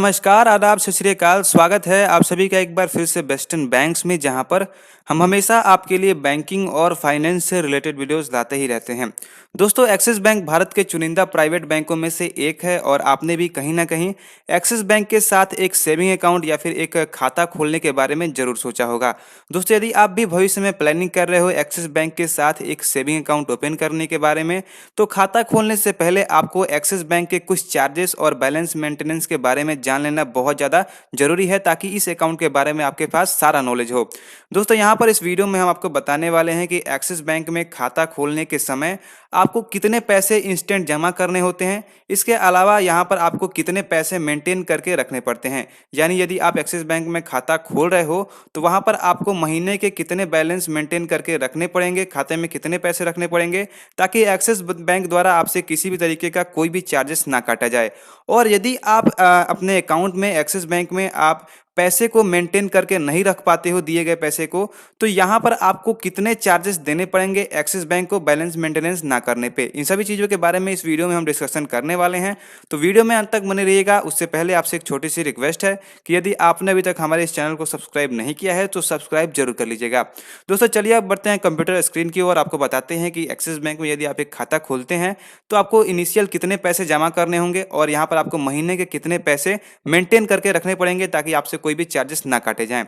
नमस्कार, आदाब, सत श्री अकाल। स्वागत है आप सभी का एक बार फिर से वेस्टर्न बैंक्स में, जहां पर हम हमेशा आपके लिए बैंकिंग और फाइनेंस से रिलेटेड वीडियोस लाते ही रहते हैं। दोस्तों, एक्सिस बैंक भारत के चुनिंदा प्राइवेट बैंकों में से एक है और आपने भी कहीं ना कहीं एक्सिस बैंक के साथ एक सेविंग अकाउंट या फिर एक खाता खोलने के बारे में जरूर सोचा होगा। दोस्तों, यदि आप भी भविष्य में प्लानिंग कर रहे हो एक्सिस बैंक के साथ एक सेविंग अकाउंट ओपन करने के बारे में, तो खाता खोलने से पहले आपको एक्सिस बैंक के कुछ चार्जेस और बैलेंस मेंटेनेंस के बारे में जान लेना बहुत ज़्यादा जरूरी है, ताकि इस अकाउंट के बारे में आपके पास सारा नॉलेज हो। दोस्तों, यहाँ पर इस वीडियो में हम आपको बताने वाले हैं कि एक्सिस बैंक में खाता खोलने के समय आपको कितने पैसे इंस्टेंट जमा करने होते हैं। इसके अलावा यहाँ पर आपको कितने पैसे मेंटेन करके रखने पड़ते हैं। यानी यदि आप एक्सिस बैंक में खाता खोल रहे हो तो वहाँ पर आपको महीने के कितने बैलेंस मेंटेन करके रखने पड़ेंगे, खाते में कितने पैसे रखने पड़ेंगे, ताकि एक्सिस बैंक द्वारा आपसे किसी भी तरीके का कोई भी चार्जेस ना काटा जाए। और यदि आप अपने अकाउंट में एक्सिस बैंक में आप पैसे को मेंटेन करके नहीं रख पाते हो, दिए गए पैसे को, तो यहाँ पर आपको कितने चार्जेस देने पड़ेंगे एक्सिस बैंक को बैलेंस मेंटेनेंस ना करने पे। इन सभी चीज़ों के बारे में इस वीडियो में हम डिस्कशन करने वाले हैं, तो वीडियो में अंत तक बने रहिएगा। उससे पहले आपसे एक छोटी सी रिक्वेस्ट है कि यदि आपने अभी तक हमारे इस चैनल को सब्सक्राइब नहीं किया है तो सब्सक्राइब जरूर कर लीजिएगा। दोस्तों, चलिए अब बढ़ते हैं कंप्यूटर स्क्रीन की ओर। आपको बताते हैं कि एक्सिस बैंक में यदि आप एक खाता खोलते हैं तो आपको इनिशियल कितने पैसे जमा करने होंगे और यहाँ पर आपको महीने के कितने पैसे मेंटेन करके रखने पड़ेंगे, ताकि आपसे कोई भी चार्जेस ना काटे जाएं।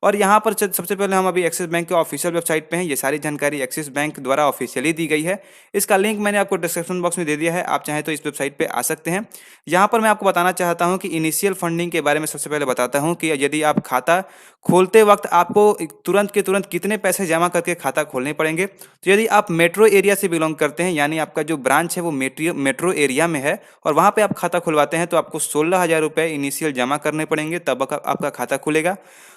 और यहाँ पर सबसे पहले हम अभी एक्सिस बैंक के ऑफिशियल वेबसाइट पे हैं। ये सारी जानकारी एक्सिस बैंक द्वारा ऑफिशियली दी गई है। इसका लिंक मैंने आपको डिस्क्रिप्शन बॉक्स में दे दिया है, आप चाहें तो इस वेबसाइट पे आ सकते हैं। यहाँ पर मैं आपको बताना चाहता हूँ कि इनिशियल फंडिंग के बारे में सबसे पहले बताता हूँ कि यदि आप खाता खोलते वक्त आपको तुरंत के तुरंत कितने पैसे जमा करके खाता खोलने पड़ेंगे। तो यदि आप मेट्रो एरिया से बिलोंग करते हैं, यानी आपका जो ब्रांच है वो मेट्रो एरिया में है और वहाँ पे आप खाता खुलवाते हैं, तो आपको 16,000 रुपये इनिशियल जमा करने पड़ेंगे, तब आपका खाता खुलेगा।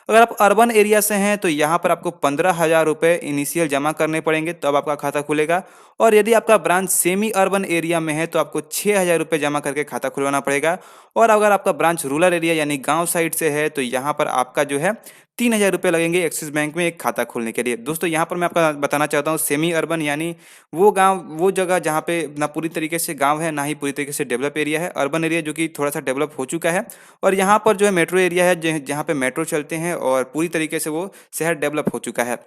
अगर आप अर्बन एरिया से हैं तो यहाँ पर आपको 15,000 रुपये इनिशियल जमा करने पड़ेंगे, तब आपका खाता खुलेगा। और यदि आपका ब्रांच सेमी अर्बन एरिया में है तो आपको 6,000 रुपये जमा करके खाता खुलवाना पड़ेगा। और अगर आपका ब्रांच रूरल एरिया यानी गांव साइड से है तो यहाँ पर आपका जो है 3,000 रुपये लगेंगे एक्सिस बैंक में एक खाता खोलने के लिए। दोस्तों, यहाँ पर मैं आपका बताना चाहता हूँ सेमी अर्बन यानी वो गांव, वो जगह जहाँ पे ना पूरी तरीके से गांव है ना ही पूरी तरीके से डेवलप एरिया है। अर्बन एरिया जो कि थोड़ा सा डेवलप हो चुका है, और यहाँ पर जो है मेट्रो एरिया है जहाँ पे मेट्रो चलते हैं और पूरी तरीके से वो शहर डेवलप हो चुका है।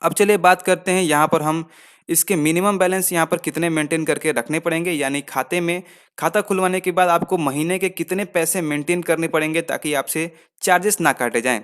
अब चलिए बात करते हैं यहाँ पर हम इसके मिनिमम बैलेंस यहाँ पर कितने मेंटेन करके रखने पड़ेंगे, यानी खाते में खाता खुलवाने के बाद आपको महीने के कितने पैसे मेंटेन करने पड़ेंगे ताकि आपसे चार्जेस ना काटे जाएं।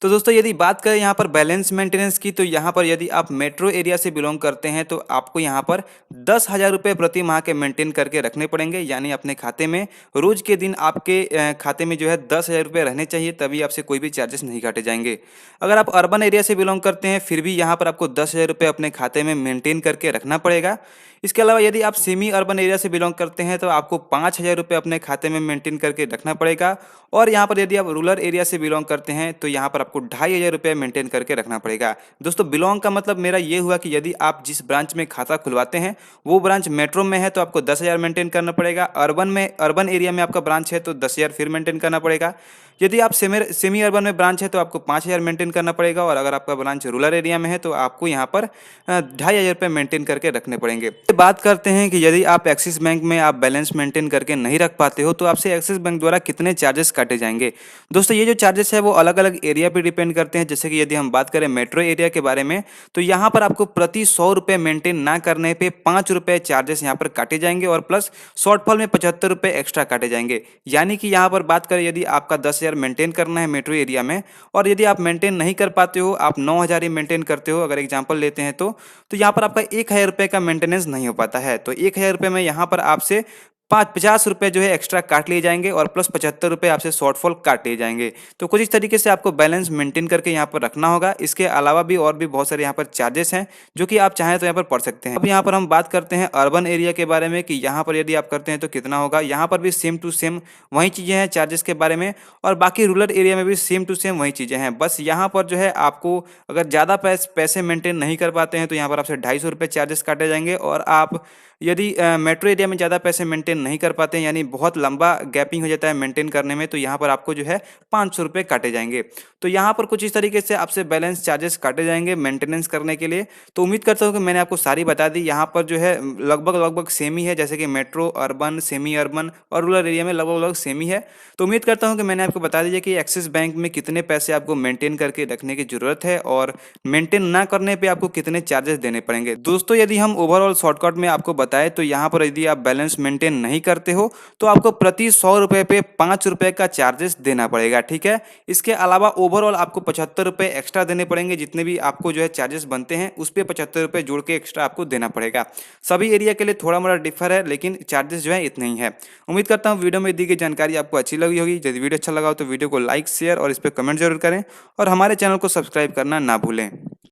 तो दोस्तों, यदि बात करें यहाँ पर बैलेंस मेंटेनेंस की, तो यहाँ पर यदि आप मेट्रो एरिया से बिलोंग करते हैं तो आपको यहाँ पर 10,000 रुपये प्रति माह के मेंटेन करके रखने पड़ेंगे। यानी अपने खाते में रोज के दिन आपके खाते में जो है 10,000 रुपये रहने चाहिए, तभी आपसे कोई भी चार्जेस नहीं काटे जाएंगे। अगर आप अर्बन एरिया से बिलोंग करते हैं फिर भी यहाँ पर आपको 10,000 रुपये अपने खाते में मेंटेन करके रखना पड़ेगा। इसके अलावा यदि आप सेमी अर्बन एरिया से बिलोंग करते हैं तो आपको 5,000 रुपये अपने खाते में मेंटेन करके रखना पड़ेगा। और यहाँ पर यदि आप रूरल एरिया से बिलोंग करते हैं तो यहाँ पर आपको 2,500 रुपये मेंटेन करके रखना पड़ेगा। दोस्तों, बिलोंग का मतलब मेरा ये हुआ कि यदि आप जिस ब्रांच में खाता खुलवाते हैं वो ब्रांच मेट्रो में है तो आपको 10,000 मेंटेन करना पड़ेगा। अर्बन एरिया में आपका ब्रांच है तो 10,000 फिर मेंटेन करना पड़ेगा। यदि आप सेमी अर्बन में ब्रांच है तो आपको 5,000 मेंटेन करना पड़ेगा। और अगर आपका ब्रांच रूरल एरिया में है तो आपको यहाँ पर 2,500 रुपये मेंटेन करके रखने पड़ेंगे। बात करते हैं कि यदि आप एक्सिस बैंक में आप बैलेंस मेंटेन करके नहीं रख पाते हो तो आपसे एक्सिस बैंक द्वारा कितने चार्जेस काटे जाएंगे। दोस्तों, ये जो चार्जेस है वो अलग अलग एरिया पे डिपेंड करते हैं। जैसे कि यदि हम बात करें मेट्रो एरिया के बारे में, तो यहाँ पर आपको प्रति 100 रुपये मेंटेन ना करने पे 5 रुपये चार्जेस यहाँ पर काटे जाएंगे और प्लस शॉर्टफॉल में 75 रुपये एक्स्ट्रा काटे जाएंगे। यानी कि यहाँ पर बात करें यदि आपका 10,000 मेंटेन करना है मेट्रो एरिया में और यदि आप मेंटेन नहीं कर पाते हो, आप 9,000 ही मेंटेन करते हो, अगर एग्जाम्पल लेते हैं तो यहाँ पर आपका 1,000 रुपये का मेंटेनेंस नहीं हो पाता है। तो 1,000 रुपये में यहाँ पर आपसे 50 रुपये जो है एक्स्ट्रा काट लिए जाएंगे और प्लस 75 रुपये आपसे शॉर्टफॉल काट लिए जाएंगे। तो कुछ इस तरीके से आपको बैलेंस मेंटेन करके यहाँ पर रखना होगा। इसके अलावा भी और भी बहुत सारे यहाँ पर चार्जेस हैं जो कि आप चाहें तो यहाँ पर पढ़ सकते हैं। अब यहाँ पर हम बात करते हैं अर्बन एरिया के बारे में कि यहाँ पर यदि आप करते हैं तो कितना होगा। यहाँ पर भी सेम टू सेम वही चीज़ें हैं चार्जेस के बारे में, और बाकी रूरल एरिया में भी सेम टू सेम वही चीज़ें हैं। बस यहाँ पर जो है आपको अगर ज़्यादा पैसे मेंटेन नहीं कर पाते हैं तो यहाँ पर आपसे 250 रुपये चार्जेस काटे जाएंगे। और आप यदि मेट्रो एरिया में ज़्यादा पैसे मेंटेन नहीं कर पाते हैं, यानी बहुत लंबा गैपिंग हो जाता है मेंटेन करने में, तो यहाँ पर आपको जो है 500 रुपये काटे जाएंगे। तो यहाँ पर कुछ इस तरीके से आपसे बैलेंस चार्जेस काटे जाएंगे मेंटेनेंस करने के लिए। तो उम्मीद करता हूँ कि मैंने आपको सारी बता दी। यहाँ पर जो है लगभग लगभग सेम ही है, जैसे कि मेट्रो, अर्बन, सेमी अर्बन और रूरल एरिया में लगभग लगभग सेम ही है। तो उम्मीद करता हूँ कि मैंने आपको बता दिया कि एक्सिस बैंक में कितने पैसे आपको मेंटेन करके रखने की जरूरत है और मेंटेन ना करने पे आपको कितने चार्जेस देने पड़ेंगे। दोस्तों, यदि हम ओवरऑल शॉर्टकट में आपको बताएं तो यहाँ पर यदि आप बैलेंस मेंटेन नहीं करते हो तो आपको प्रति 100 रुपये पे 5 रुपये का चार्जेस देना पड़ेगा, ठीक है। इसके अलावा ओवरऑल आपको 75 रुपये एक्स्ट्रा देने पड़ेंगे, जितने भी आपको जो है चार्जेस बनते हैं उस पर 75 रुपये जोड़ के एक्स्ट्रा आपको देना पड़ेगा। सभी एरिया के लिए थोड़ा मोड़ा डिफर है, लेकिन चार्जेस जो है इतने ही है। उम्मीद करता हूँ वीडियो में दी गई जानकारी आपको अच्छी लगी होगी। यदि वीडियो अच्छा लगा हो तो वीडियो को लाइक, शेयर और इस पर कमेंट जरूर करें और हमारे चैनल को सब्सक्राइब करना ना भूलें।